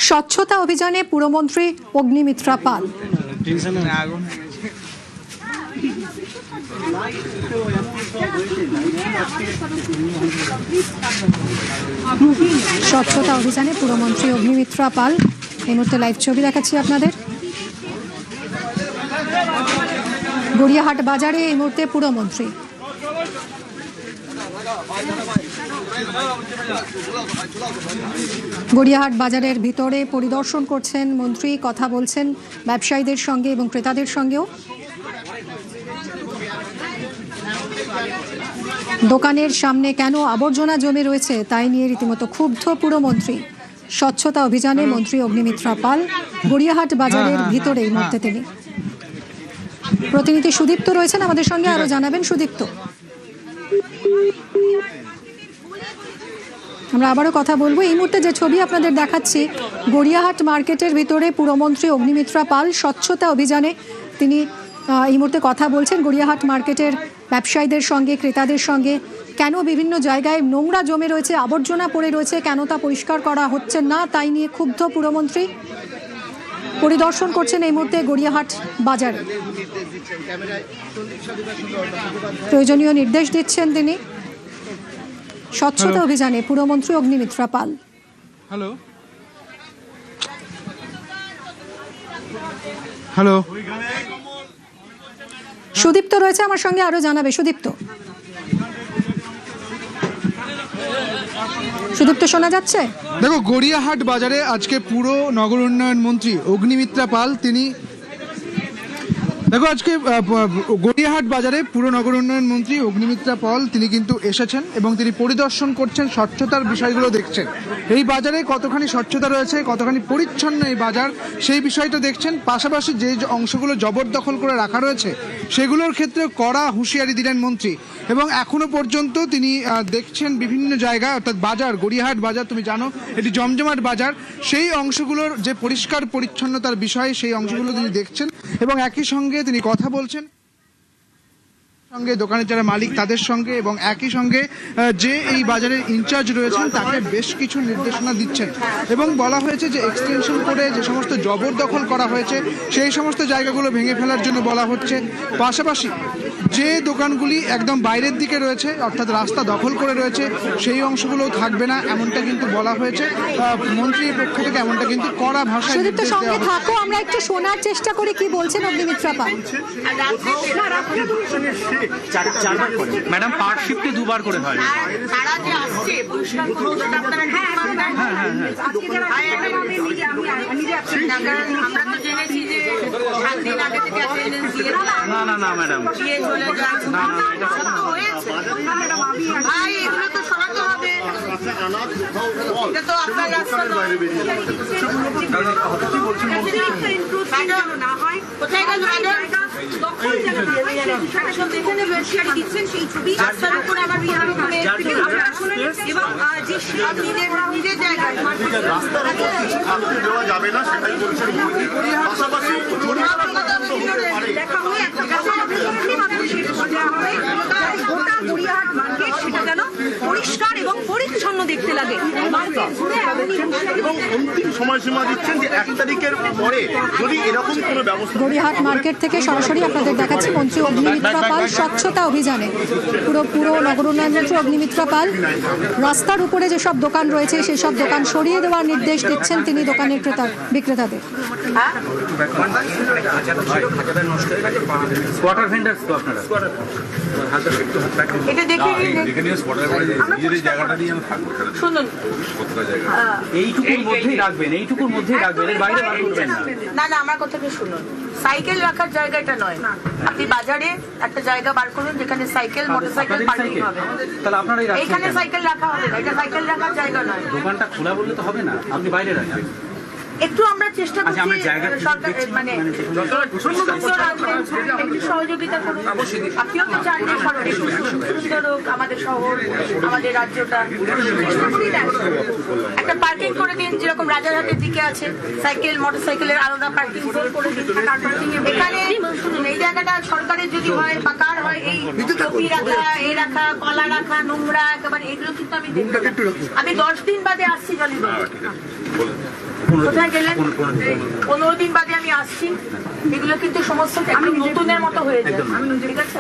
স্বচ্ছতা অভিযানে পুরমন্ত্রী অগ্নিমিত্রা পাল। স্বচ্ছতা অভিযানে পুরমন্ত্রী অগ্নিমিত্রা পাল। এই মুহূর্তে লাইভ ছবি দেখাচ্ছি আপনাদের। গড়িয়াহাট বাজারে এই মুহূর্তে পুরমন্ত্রী। গড়িয়াহাট বাজারের ভিতরে পরিদর্শন করছেন মন্ত্রী, কথা বলছেন ব্যবসায়ীদের সঙ্গে এবং ক্রেতাদের সঙ্গেও। দোকানের সামনে কেন আবর্জনা জমে রয়েছে তাই নিয়ে রীতিমতো ক্ষুব্ধ পুরমন্ত্রী। স্বচ্ছতা অভিযানে মন্ত্রী অগ্নিমিত্রা পাল গড়িয়াহাট বাজারের ভিতরে এই মুহূর্তে তিনি। প্রতিনিধি সুদীপ্ত রয়েছেন আমাদের সঙ্গে, আরো জানাবেন সুদীপ্ত। আমরা আবারও কথা বলবো। এই মুহূর্তে যে ছবি আপনাদের দেখাচ্ছি, গড়িয়াহাট মার্কেটের ভিতরে পুরমন্ত্রী অগ্নিমিত্রা পাল স্বচ্ছতা অভিযানে তিনি এই মুহূর্তে কথা বলছেন গড়িয়াহাট মার্কেটের ব্যবসায়ীদের সঙ্গে, ক্রেতাদের সঙ্গে। কেন বিভিন্ন জায়গায় নোংরা জমে রয়েছে, আবর্জনা পড়ে রয়েছে, কেন তা পরিষ্কার করা হচ্ছে না তাই নিয়ে ক্ষুব্ধ পুরমন্ত্রী। পরিদর্শন করছেন এই মুহূর্তে গড়িয়াহাট বাজারে, প্রয়োজনীয় নির্দেশ দিচ্ছেন তিনি। স্বচ্ছতা অভিযানে পুরমন্ত্রী অগ্নিমিত্রা পাল। হ্যালো হ্যালো সুদীপ্ত রয়েছে আমার সঙ্গে, আরো জানাবে সুদীপ্ত। সুদীপ্ত শোনা যাচ্ছে? দেখো, গড়িয়াহাট বাজারে আজকে পুরো নগর উন্নয়ন মন্ত্রী অগ্নিমিত্রা পাল তিনি গড়িয়াহাট বাজারে পুরো নগর উন্নয়ন মন্ত্রী অগ্নিমিত্রা পাল তিনি কিন্তু এসেছেন এবং তিনি পরিদর্শন করছেন, স্বচ্ছতার বিষয়গুলো দেখছেন। এই বাজারে কতখানি স্বচ্ছতা রয়েছে, কতখানি পরিচ্ছন্ন এই বাজার, সেই বিষয়টা দেখছেন। পাশাপাশি যে অংশগুলো জবরদখল করে রাখা রয়েছে সেগুলোর ক্ষেত্রে কড়া হুঁশিয়ারি দিলেন মন্ত্রী। এবং এখনো পর্যন্ত তিনি দেখছেন বিভিন্ন জায়গা, অর্থাৎ বাজার, গড়িয়াহাট বাজার তুমি জানো এটি জমজমাট বাজার, সেই অংশগুলোর যে পরিষ্কার পরিচ্ছন্নতার বিষয় সেই অংশগুলো তিনি দেখছেন এবং একই সঙ্গে তিনি কথা বলছেন সঙ্গে দোকানের যারা মালিক তাদের সঙ্গে, এবং একই সঙ্গে যে এই বাজারের ইনচার্জ রয়েছেন তাকে বেশ কিছু নির্দেশনা দিচ্ছেন। এবং বলা হয়েছে যে এক্সটেনশন করে যে সমস্ত জবরদখল করা হয়েছে সেই সমস্ত জায়গাগুলো ভেঙে ফেলার জন্য বলা হচ্ছে। পাশাপাশি যে দোকানগুলি একদম বাইরের দিকে রয়েছে, অর্থাৎ রাস্তা দখল করে রয়েছে, সেই অংশগুলোও থাকবে না, এমনটা কিন্তু বলা হয়েছে মন্ত্রীর পক্ষ থেকে। এমনটা কিন্তু কড়া ভাষায় সুদীপ্ত সঙ্গে থাকো, আমরা একটু শোনার চেষ্টা করি কি বলছেন অগ্নিমিত্রা পাল। ম্যাডাম পার শিফটে দুবার করে হয়। তারা যে আসছে পরিষ্কার করতে আপনারা আমরা তো জেনেছি যে 7 দিন আগে থেকে অ্যাটেন্ডেন্স দিয়ে না ম্যাডাম দিয়ে চলে যাচ্ছে। হয়েছে ভাই, এগুলো তো সরাতে হবে। এটা তো আপনার রাস্তা নয়। কোথায় গেল ম্যাডাম? রাস্তার উপরে আবার নিজের জায়গায় দেওয়া যাবে না, সেটাই বলছেন। পাশাপাশি দেখা হয়ে সেটা যেন পরিষ্কার এবং পরিচ্ছন্ন দেখতে লাগে। এবং অন্তিম সময়সীমা দিচ্ছেন যে 1 তারিখের পরে যদি এরকম কোনো ব্যবস্থা। গড়িয়াহাট মার্কেট থেকে সরাসরি আপনাদের দেখাচ্ছি মন্ত্রী অগ্নিমিত্রা পাল স্বচ্ছতা অভিযানে। পুরো নগর উন্নয়ন মন্ত্রী অগ্নিমিত্রা পাল রাস্তার উপরে যেসব দোকান রয়েছে সেই সব দোকান সরিয়ে দেওয়ার নির্দেশ দিচ্ছেন তিনি দোকানের বিক্রেতাদের। কোয়ার্টার ভেন্ডার্স তো আপনারা এটা দেখে শুনুন, এইটুকুর মধ্যেই রাখবেন, এইটুকুর মধ্যেই রাখবেন, এর বাইরে বার করবেন না। না আমার কথাটা শুনুন। সাইকেল রাখার জায়গাটা নয়, আপনি বাজারে একটা জায়গা বার করুন যেখানে সাইকেল, মোটরসাইকেল পার্কিং হবে। তাহলে আপনারাই রাখছেন, এখানে সাইকেল রাখা হবে না, এটা সাইকেল রাখার জায়গা নয়। দোকানটা খোলা বললে তো হবে না, আপনি বাইরে রাখবেন। একটু আমরা চেষ্টা করছি মানে একটু সহযোগিতা করুন। আপনিও তো চান যে সরকারি সুন্দর হোক আমাদের শহর, আমাদের রাজ্যটা। একটা পার্কিং করে দিন, যেরকম রাজারহাটের দিকে আছে সাইকেল মোটরসাইকেলের আলাদা পার্কিং করে দিন। এখানে শুনুন, এই জায়গাটা সরকারের যদি হয় বা কার হয়, এই টপি রাখা, এই রাখা, কলা রাখা, নোংরা একেবারে, এগুলো কিন্তু আমি 10 দিন বাদে আসছি জলিগঞ্জ। কোথায় গেলেন? 15 দিন বাদে আমি আসছি, এগুলো কিন্তু সমস্ত একদম নতুনের মতো হয়ে যায়, ঠিক আছে?